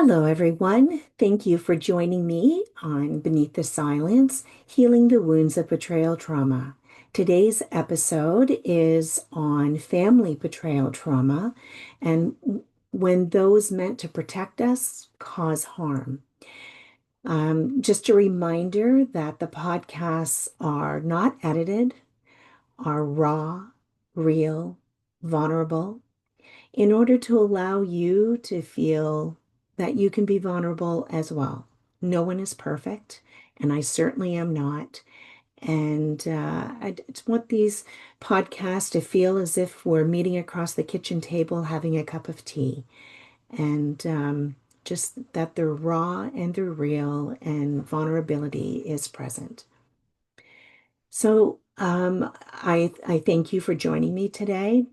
Hello, everyone. Thank you for joining me on Beneath the Silence, Healing the Wounds of Betrayal Trauma. Today's episode is on family betrayal trauma and when those meant to protect us cause harm. Just a reminder that the podcasts are not edited, are raw, real, vulnerable, in order to allow you to feel that you can be vulnerable as well. No one is perfect, and I certainly am not. And I just want these podcasts to feel as if we're meeting across the kitchen table having a cup of tea. And just that they're raw and they're real, and vulnerability is present. So I thank you for joining me today.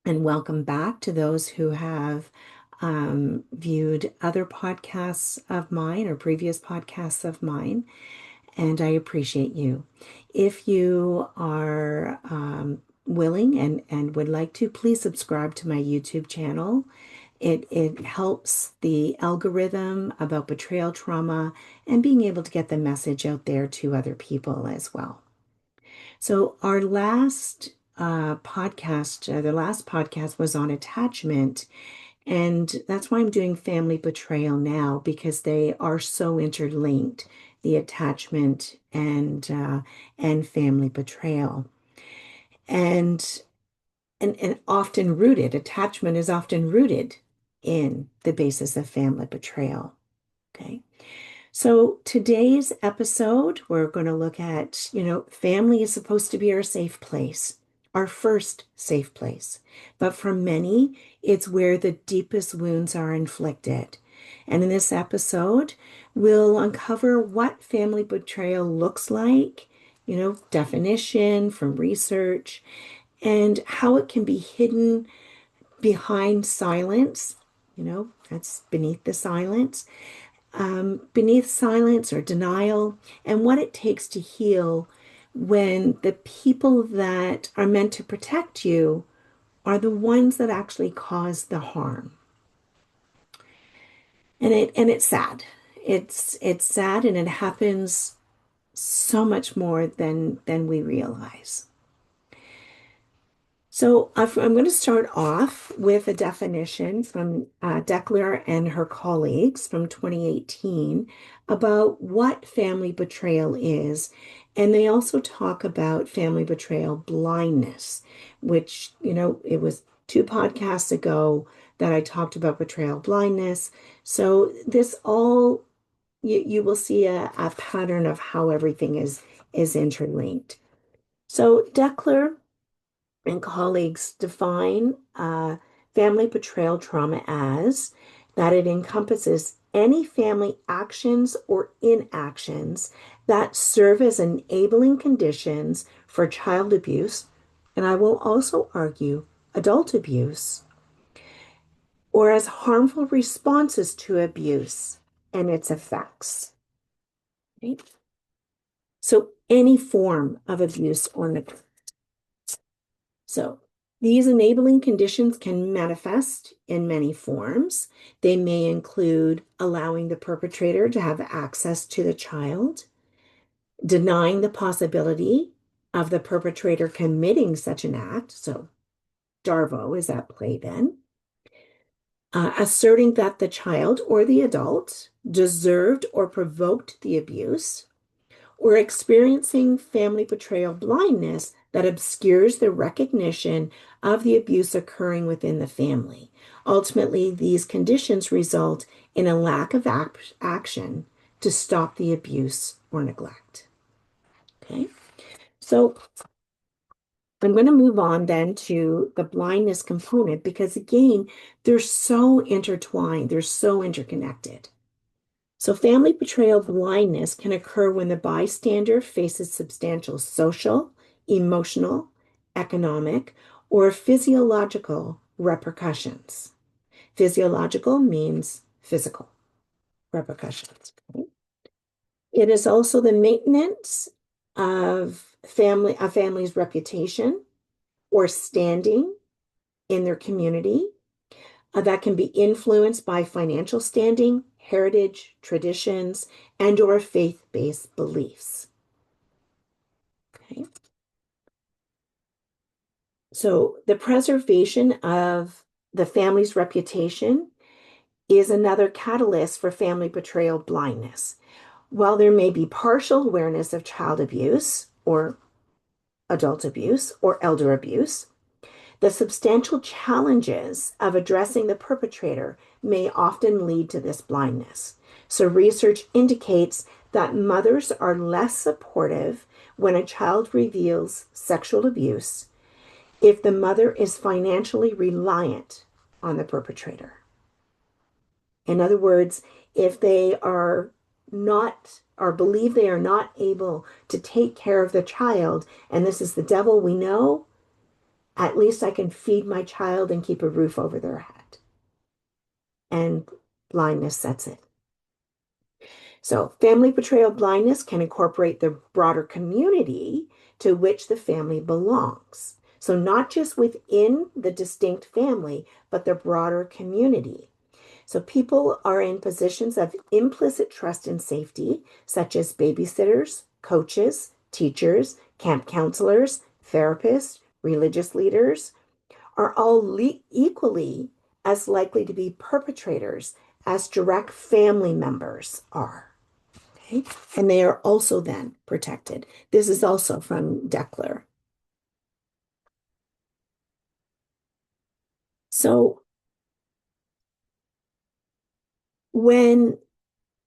And welcome back to those who have viewed other podcasts of mine or previous podcasts of mine. And I appreciate you. If you are willing and would like to, please subscribe to my YouTube channel. It helps the algorithm about betrayal trauma and being able to get the message out there to other people as well. So our last the last podcast was on attachment, and that's why I'm doing family betrayal now, because they are so interlinked, the attachment and family betrayal, and and often rooted. Attachment is often rooted in the basis of family betrayal. Okay. So today's episode, we're going to look at, family is supposed to be our safe place, our first safe place. But for many, it's where the deepest wounds are inflicted. And in this episode, we'll uncover what family betrayal looks like, definition from research, and how it can be hidden behind silence. That's beneath the silence, beneath silence or denial, and what it takes to heal when the people that are meant to protect you are the ones that actually cause the harm. And it's sad. It's sad, and it happens so much more than we realize. So I'm going to start off with a definition from Deckler and her colleagues from 2018 about what family betrayal is. And they also talk about family betrayal blindness, which, it was two podcasts ago that I talked about betrayal blindness. So this all, you will see a pattern of how everything is interlinked. So Deckler and colleagues define family betrayal trauma as that it encompasses any family actions or inactions that serve as enabling conditions for child abuse, and I will also argue adult abuse, or as harmful responses to abuse and its effects. Right? So, any form of abuse or neglect. So these enabling conditions can manifest in many forms. They may include allowing the perpetrator to have access to the child, denying the possibility of the perpetrator committing such an act. So Darvo is at play then. Asserting that the child or the adult deserved or provoked the abuse, or experiencing family betrayal blindness that obscures the recognition of the abuse occurring within the family. Ultimately, these conditions result in a lack of action to stop the abuse or neglect. Okay, so I'm going to move on then to the blindness component, because again, they're so intertwined, they're so interconnected. So family betrayal blindness can occur when the bystander faces substantial social, emotional, economic, or physiological repercussions. Physiological means physical repercussions. It is also the maintenance of a family's reputation or standing in their community, that can be influenced by financial standing, heritage, traditions, and or faith-based beliefs. Okay. So the preservation of the family's reputation is another catalyst for family betrayal blindness. While there may be partial awareness of child abuse or adult abuse or elder abuse, the substantial challenges of addressing the perpetrator may often lead to this blindness. So, research indicates that mothers are less supportive when a child reveals sexual abuse if the mother is financially reliant on the perpetrator. In other words, if they are not or believe they are not able to take care of the child, and this is the devil we know, at least I can feed my child and keep a roof over their head. And blindness sets in. So, family betrayal blindness can incorporate the broader community to which the family belongs. So, not just within the distinct family, but the broader community. So, people are in positions of implicit trust and safety, such as babysitters, coaches, teachers, camp counselors, therapists, religious leaders, are all equally as likely to be perpetrators as direct family members are. Okay? And they are also then protected. This is also from Deckler. So when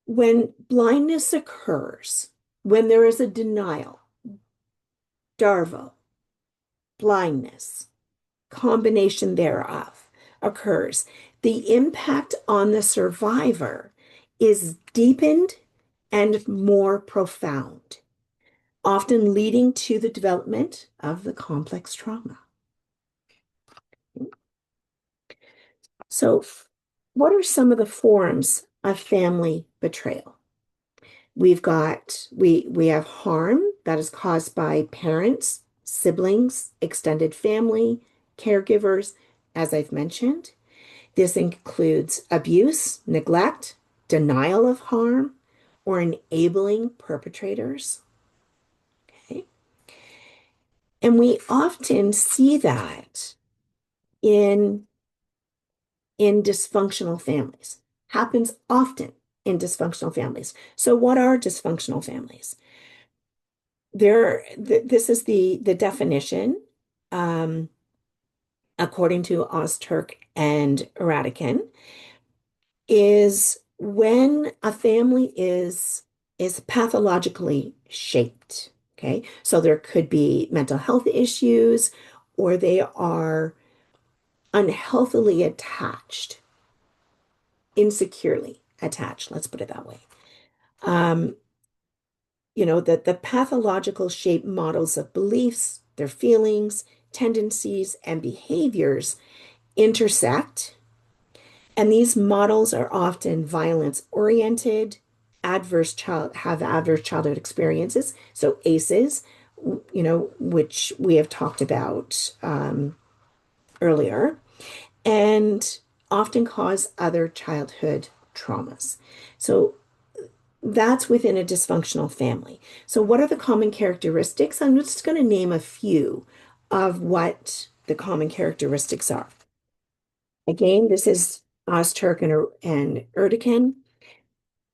blindness occurs, when there is a denial, darvo, blindness, combination thereof occurs, the impact on the survivor is deepened and more profound, often leading to the development of the complex trauma. So, what are some of the forms of family betrayal? We have harm that is caused by parents, siblings, extended family, caregivers, as I've mentioned. This includes abuse, neglect, denial of harm, or enabling perpetrators. Okay. And we often see that in dysfunctional families. Happens often in dysfunctional families. So what are dysfunctional families? This is the definition, um, according to Ozturk and Radican, is when a family is pathologically shaped. Okay, so there could be mental health issues, or they are unhealthily attached, insecurely attached. Let's put it that way. Um, that the pathological shape models of beliefs, their feelings, tendencies, and behaviors intersect. And these models are often violence oriented, adverse childhood experiences. So ACEs, which we have talked about earlier, and often cause other childhood traumas. So that's within a dysfunctional family. So what are the common characteristics? I'm just going to name a few of what the common characteristics are. Again, this is Ozturk and Erdogan.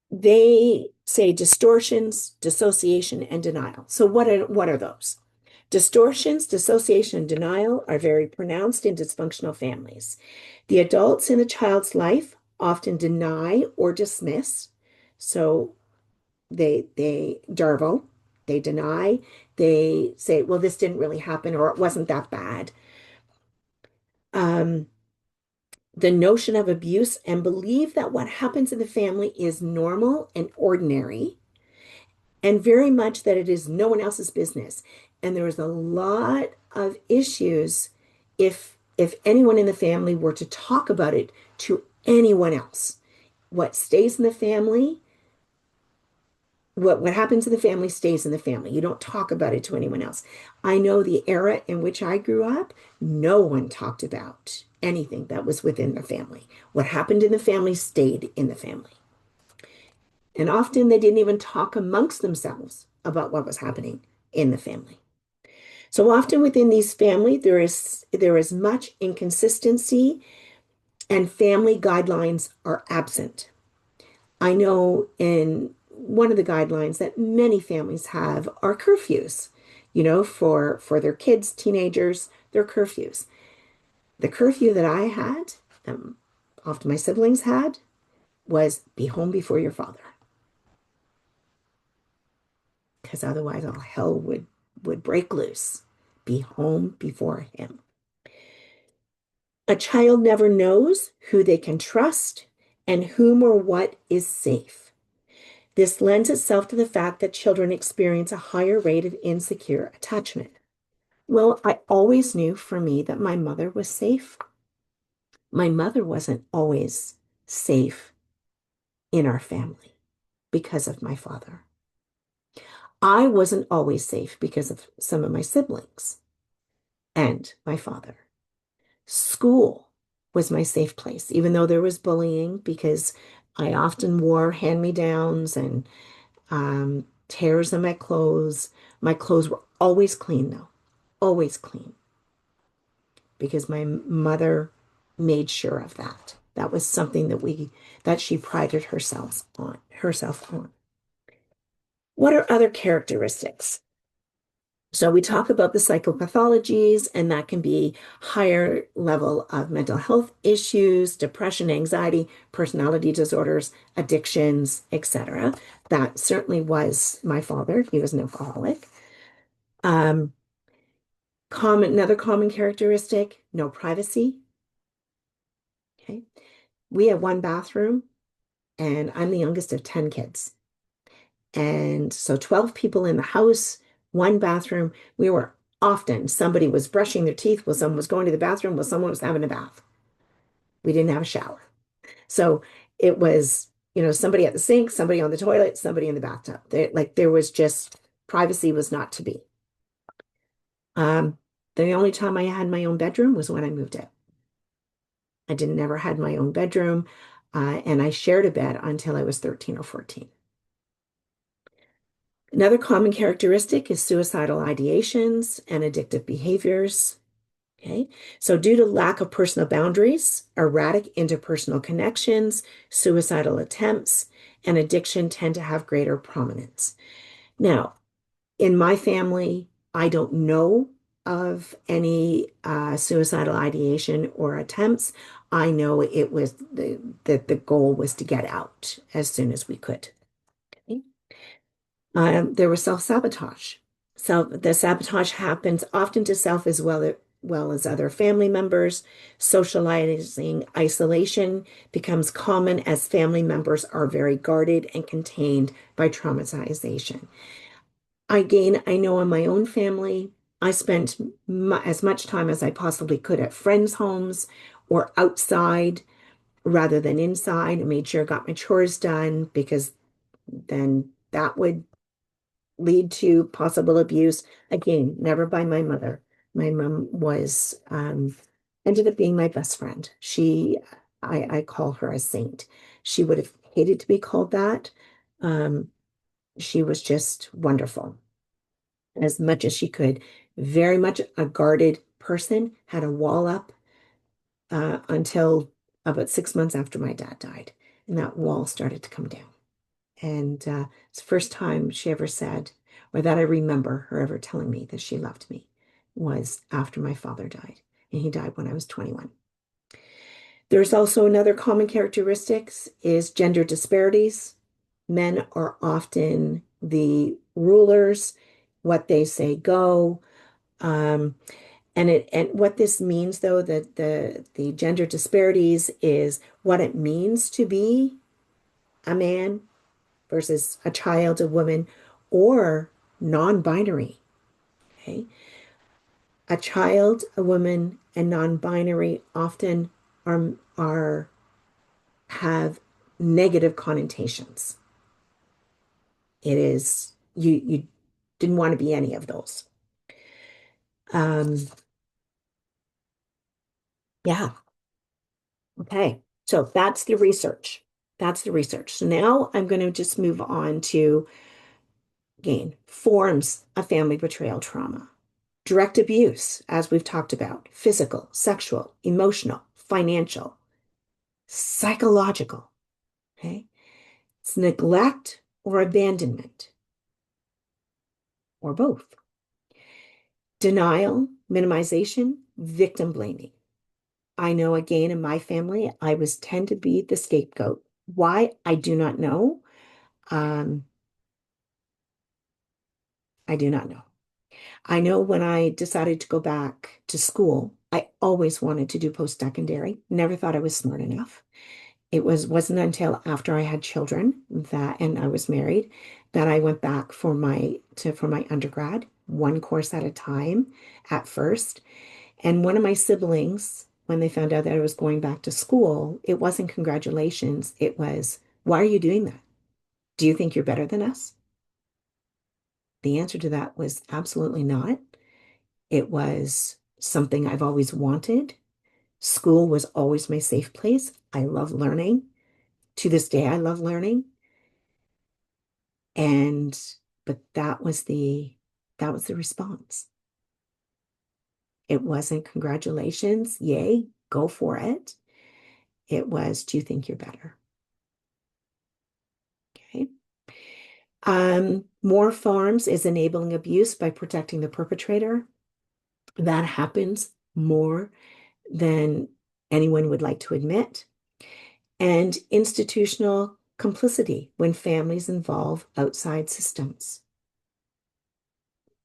They say distortions, dissociation, and denial. So what are those? Distortions, dissociation, and denial are very pronounced in dysfunctional families. The adults in the child's life often deny or dismiss. So they darvo, they deny, they say, well, this didn't really happen, or it wasn't that bad. The notion of abuse and believe that what happens in the family is normal and ordinary, and very much that it is no one else's business. And there is a lot of issues if anyone in the family were to talk about it to anyone else. What stays in the family, what happens in the family stays in the family. You don't talk about it to anyone else. I know the era in which I grew up, no one talked about anything that was within the family. What happened in the family stayed in the family. And often they didn't even talk amongst themselves about what was happening in the family. So often within these family, there is much inconsistency and family guidelines are absent. I know in one of the guidelines that many families have are curfews, for their kids, teenagers, their curfews. The curfew that I had, often my siblings had, was be home before your father, because otherwise all hell would break loose. Be home before him. A child never knows who they can trust and whom or what is safe. This lends itself to the fact that children experience a higher rate of insecure attachment. Well, I always knew for me that my mother was safe. My mother wasn't always safe in our family because of my father. I wasn't always safe because of some of my siblings and my father. School was my safe place, even though there was bullying, because I often wore hand-me-downs and tears in my clothes. My clothes were always clean, though, always clean, because my mother made sure of that. That was something that she prided herself on. What are other characteristics? So we talk about the psychopathologies, and that can be higher level of mental health issues, depression, anxiety, personality disorders, addictions, etc. That certainly was my father. He was an alcoholic. Um, another common characteristic, no privacy. Okay. We have one bathroom, and I'm the youngest of 10 kids. And so 12 people in the house, one bathroom. We were often, somebody was brushing their teeth while someone was going to the bathroom while someone was having a bath. We didn't have a shower. So it was, somebody at the sink, somebody on the toilet, somebody in the bathtub. There was just, privacy was not to be. Um, the only time I had my own bedroom was when I moved out. I didn't never had my own bedroom, and I shared a bed until I was 13 or 14. Another common characteristic is suicidal ideations and addictive behaviors. Okay, so due to lack of personal boundaries, erratic interpersonal connections, suicidal attempts, and addiction tend to have greater prominence. Now, in my family, I don't know of any suicidal ideation or attempts. I know it was that the goal was to get out as soon as we could. Okay. There was self-sabotage. So the sabotage happens often to self as well as other family members. Socializing isolation becomes common as family members are very guarded and contained by traumatization. Again, I know in my own family, I spent as much time as I possibly could at friends' homes or outside rather than inside. I made sure I got my chores done, because then that would lead to possible abuse. Again, never by my mother. My mom was ended up being my best friend. I call her a saint. She would have hated to be called that. Um, she was just wonderful as much as she could. Very much a guarded person, had a wall up until about 6 months after my dad died. And that wall started to come down. And it's the first time she ever said, or that I remember her ever telling me that she loved me, was after my father died. And he died when I was 21. There's also another common characteristics is gender disparities. Men are often the rulers, what they say go. Um, and what this means, though, that the gender disparities is what it means to be a man versus a child, a woman, or non-binary. Okay. A child, a woman, and non-binary often are have negative connotations. It is you didn't want to be any of those. Um, yeah. Okay, so that's the research. That's the research. So now I'm going to just move on to, again, forms of family betrayal trauma. Direct abuse, as we've talked about, physical, sexual, emotional, financial, psychological. Okay, it's neglect or abandonment, or both. Denial, minimization, victim blaming. I know again in my family, I was tend to be the scapegoat. Why? I do not know. Um, I do not know. I know when I decided to go back to school, I always wanted to do post-secondary. Never thought I was smart enough. Wasn't until after I had children that and I was married that I went back for my undergrad, one course at a time at first. And one of my siblings, when they found out that I was going back to school, it wasn't congratulations. It was, why are you doing that? Do you think you're better than us? The answer to that was absolutely not. It was something I've always wanted. School was always my safe place. I love learning. To this day, I love learning. And but that was the response. It wasn't congratulations, yay, go for it. It was, do you think you're better? Okay. More forms is enabling abuse by protecting the perpetrator. That happens more than anyone would like to admit. And institutional complicity when families involve outside systems.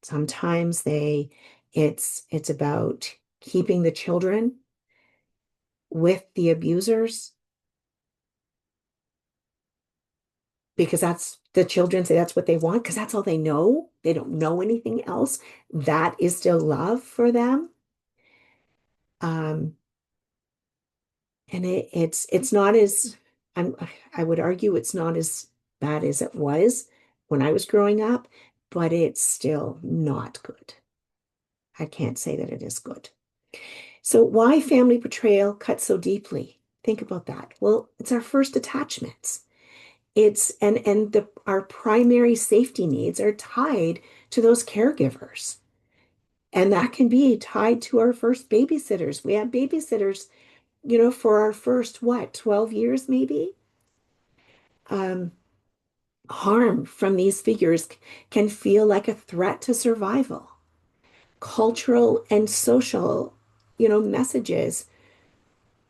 Sometimes it's about keeping the children with the abusers because that's the children say that's what they want because that's all they know. They don't know anything else. That is still love for them. Um, and it's not as I'm I would argue it's not as bad as it was when I was growing up, but it's still not good. I can't say that it is good. So why family betrayal cuts so deeply? Think about that. Well, it's our first attachments. It's and the our primary safety needs are tied to those caregivers. And that can be tied to our first babysitters. We have babysitters, for our first, what, 12 years maybe? Um, Harm from these figures can feel like a threat to survival. Cultural and social, messages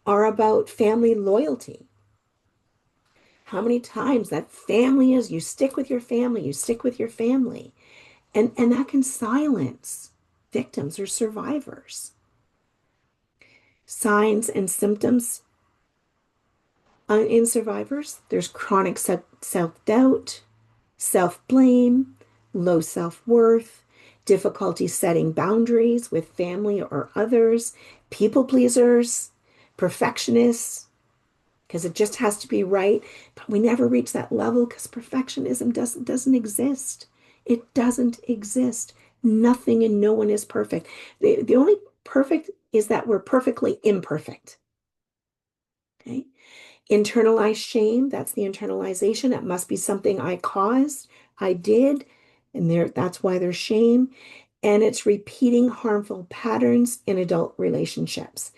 are about family loyalty. How many times that family is, you stick with your family, you stick with your family. And that can silence victims or survivors. Signs and symptoms in survivors, there's chronic self-doubt, self-blame, low self-worth, difficulty setting boundaries with family or others, people pleasers, perfectionists, because it just has to be right. But we never reach that level because perfectionism doesn't exist. It doesn't exist. Nothing and no one is perfect. The only perfect is that we're perfectly imperfect. Okay. Internalized shame, that's the internalization. It must be something I caused, I did, and that's why there's shame. And it's repeating harmful patterns in adult relationships.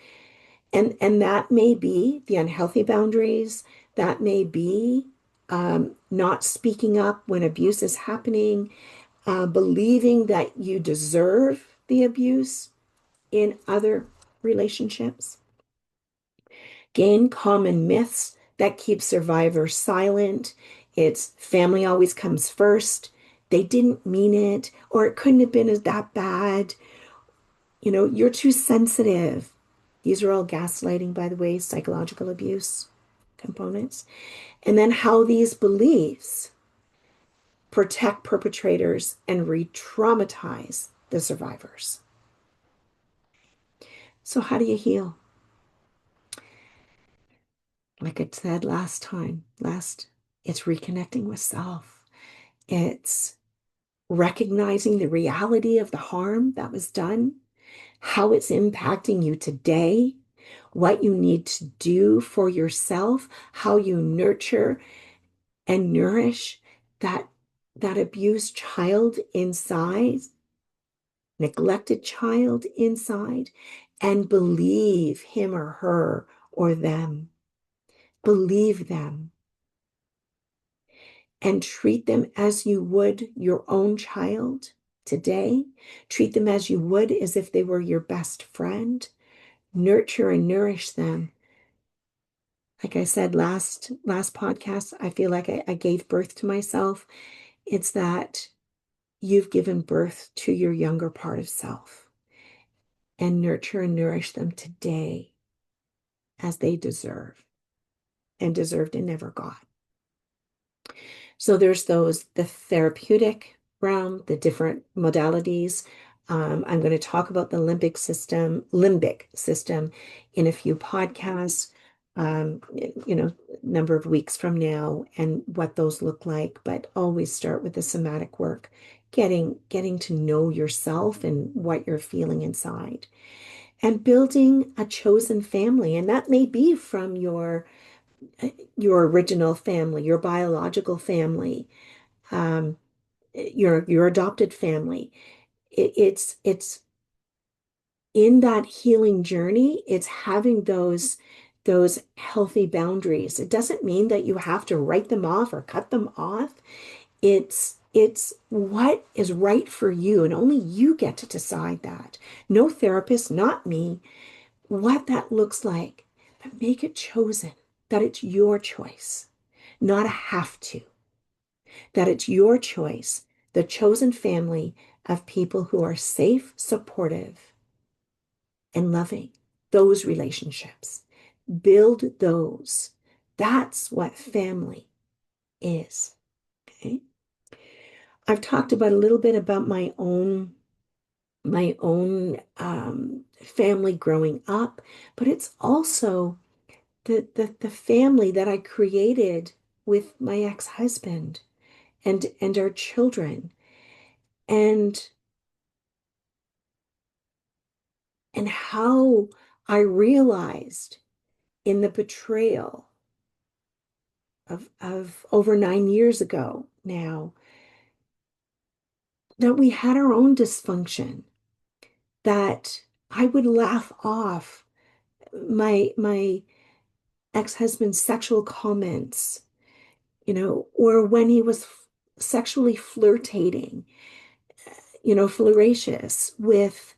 And that may be the unhealthy boundaries, that may be not speaking up when abuse is happening, believing that you deserve the abuse in other relationships. Gain common myths that keep survivors silent. It's family always comes first. They didn't mean it, or it couldn't have been as that bad. You're too sensitive. These are all gaslighting, by the way, psychological abuse components. And then how these beliefs protect perpetrators and re-traumatize the survivors. So how do you heal? Like I said it's reconnecting with self. It's recognizing the reality of the harm that was done, how it's impacting you today, what you need to do for yourself, how you nurture and nourish that that abused child inside, neglected child inside, and believe him or her or them. Believe them and treat them as you would your own child today. Treat them as you would as if they were your best friend. Nurture and nourish them. Like I said last podcast, I feel like I gave birth to myself. It's that you've given birth to your younger part of self, and nurture and nourish them today as they deserve and deserved and never got. So there's the therapeutic realm, the different modalities. I'm going to talk about the limbic system in a few podcasts, number of weeks from now and what those look like. But always start with the somatic work, getting to know yourself and what you're feeling inside, and building a chosen family. And that may be from your original family, your biological family, um, your adopted family. It's in that healing journey. It's having those healthy boundaries. It doesn't mean that you have to write them off or cut them off. It's what is right for you, and only you get to decide that. No therapist, not me, what that looks like, but make it chosen, that it's your choice, not a have to, that it's your choice, the chosen family of people who are safe, supportive, and loving. Those relationships. Build those. That's what family is. Okay. I've talked about a little bit about my own family growing up, but it's also the family that I created with my ex-husband and our children, and and how I realized in the betrayal of over 9 years ago now that we had our own dysfunction, that I would laugh off my ex-husband's sexual comments, or when he was sexually flirtating, flirtatious with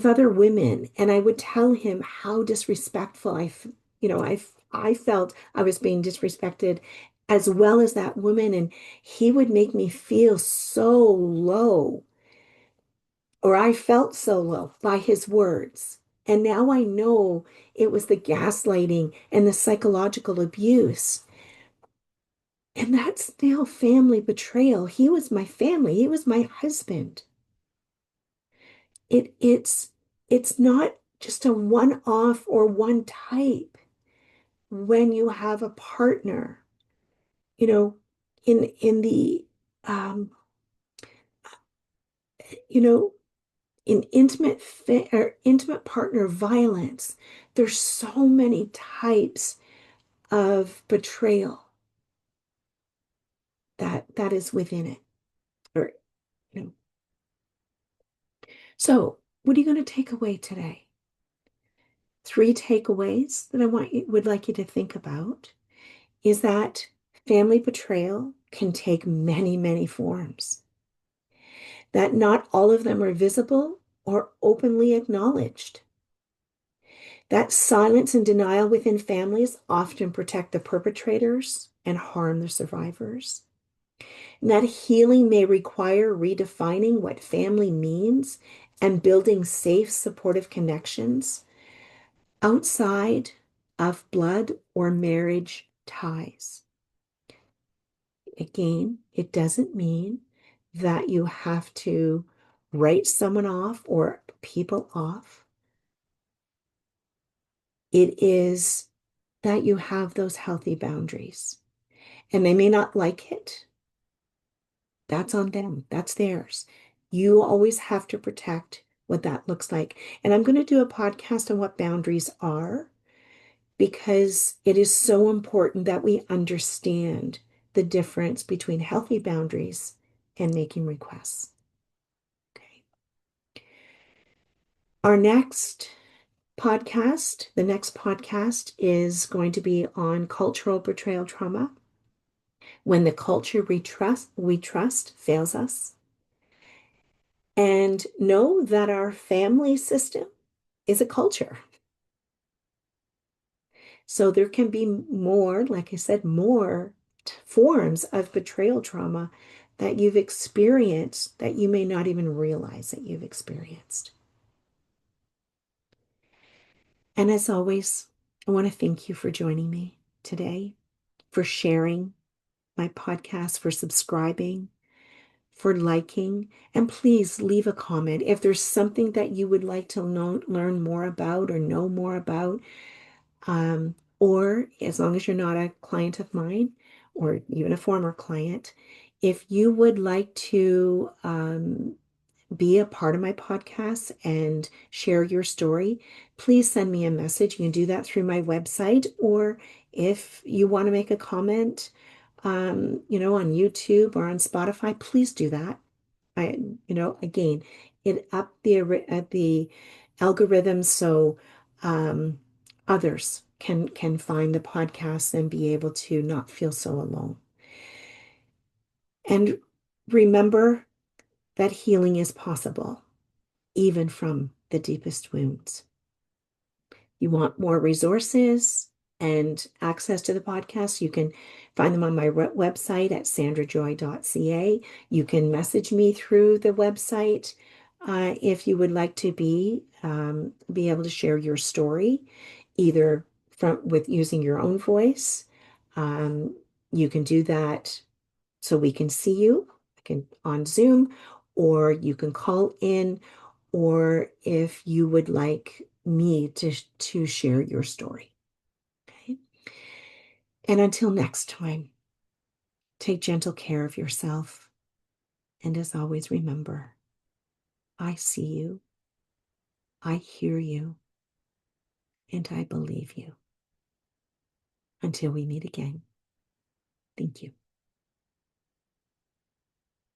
other women, and I would tell him how disrespectful I felt I was being disrespected, as well as that woman, and he would make me feel so low, or I felt so low by his words. And now I know it was the gaslighting and the psychological abuse. And that's now family betrayal. He was my family. He was my husband. It's not just a one-off or one type. When you have a partner, you know, in the you know, in intimate partner violence, there's so many types of betrayal that is within it. Or, you know. So, what are you going to take away today? 3 takeaways that would like you to think about is that family betrayal can take many, many forms, that not all of them are visible or openly acknowledged, that silence and denial within families often protect the perpetrators and harm the survivors, and that healing may require redefining what family means and building safe, supportive connections outside of blood or marriage ties. Again, it doesn't mean that you have to write someone off or people off. It is that you have those healthy boundaries. And they may not like it. That's on them. That's theirs. You always have to protect what that looks like. And I'm going to do a podcast on what boundaries are because it is so important that we understand the difference between healthy boundaries and making requests. Okay. Our the next podcast is going to be on cultural betrayal trauma. When the culture we trust fails us. And know that our family system is a culture. So there can be more, like I said, more forms of betrayal trauma that you've experienced that you may not even realize that you've experienced. And as always, I want to thank you for joining me today, for sharing my podcast, for subscribing, for liking, and please leave a comment. If there's something that you would like to learn more about or know more about, or as long as you're not a client of mine or even a former client, if you would like to be a part of my podcast and share your story, please send me a message. You can do that through my website, or if you want to make a comment, on YouTube or on Spotify, please do that. Again, it up the algorithm so um, others can find the podcast and be able to not feel so alone. And remember that healing is possible, even from the deepest wounds. You want more resources and access to the podcast, you can find them on my website at sandrajoy.ca. You can message me through the website if you would like to be able to share your story, either with using your own voice. Um, you can do that so we can see you on Zoom, or you can call in, or if you would like me to share your story. Okay. And until next time, take gentle care of yourself. And as always, remember, I see you, I hear you, and I believe you. Until we meet again. Thank you.